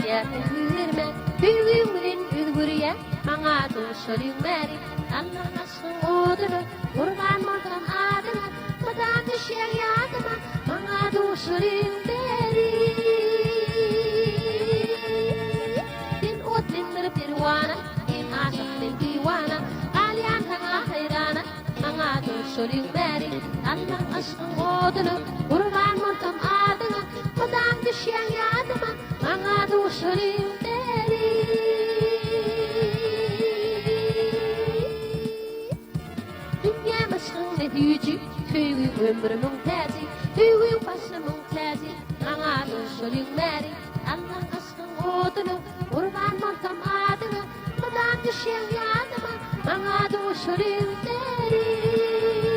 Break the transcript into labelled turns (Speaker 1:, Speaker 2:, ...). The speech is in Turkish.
Speaker 1: ya hürme büyümün ülgürüye bana duşarım meri Allah aşkın odunu kurban matan adına madan düşer yadıma bana duşarım meri din otlindir pirwana in aşkın diwana alyan tanga hayrana bana duşarım meri Allah aşkın odunu kurban matan adına madan düşer yadıma bana duşarım meri Hücü, hüyü ömrümün təzi, hüyü başımın təzi, bana duşarım meri, Allah aşkın odunu, kurban montam adını, madan düşen yadıma, bana duşarım meri.